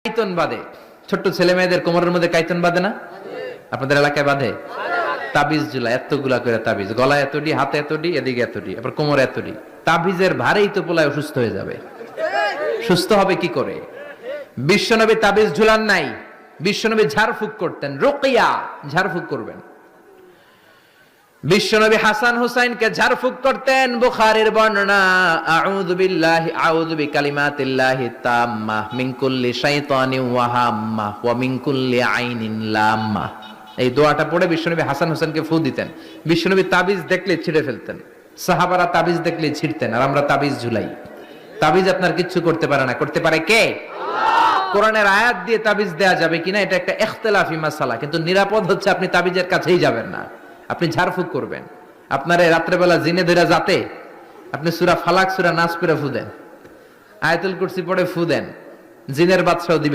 কাইতন বাঁধে, ছোট্ট ছেলে মেয়েদের কোমরের মধ্যে কাইতন বাঁধে না? আপনাদের এলাকায় বাঁধে? তাবিজ ঝুলা, এতগুলা করে তাবিজ, গলায় এতটি, হাতে এতটি, এদিকে এতটি, আবার কোমরে এতটি। তাবিজের ভারেই তো পোলায় অসুস্থ হয়ে যাবে। সুস্থ হবে কি করে? বিশ্বনবী তাবিজ ঝুলান নাই, বিশ্বনবী ঝাড়ফুঁক করতেন। রুকিয়া, ঝাড়ফুঁক করবেন। বিশ্বনবী হাসান হুসাইনকে ঝাড়ফুঁক করতেন। বুখারীর বর্ণনা, আউযু বিল্লাহি আউযু বিকালিমাতিল্লাহি তাম্মাহ মিন কুল্লি শাইতানিন ওয়া হাম্মাহ ওয়া মিন কুল্লি আইনিন লাম্মাহ। এই দোয়াটা পড়ে বিশ্বনবী হাসান হুসাইনকে ফু দিতেন। বিশ্বনবী তাবিজ দেখলে ছিঁড়ে ফেলতেন, সাহাবারা তাবিজ দেখলে ছিঁড়তেন, আর আমরা তাবিজ ঝুলাই। তাবিজ আপনার কিচ্ছু করতে পারে না, করতে পারে কে? আল্লাহ। কোরআনের আয়াত দিয়ে তাবিজ দেয়া যাবে কিনা এটা একটা ইখতিলাফি মাসালা, কিন্তু নিরাপদ হচ্ছে আপনি তাবিজের কাছেই যাবেন না, আপনি ঝাড়ফুঁক করবেন। আপনারে রাত্রেবেলা জিনে ধরে যাতে আপনি সূরা ফালাক, সূরা নাস পড়ে ফু দেন, আয়াতুল কুরসি পড়ে ফু দেন, জিনের বাদশাও দিবে।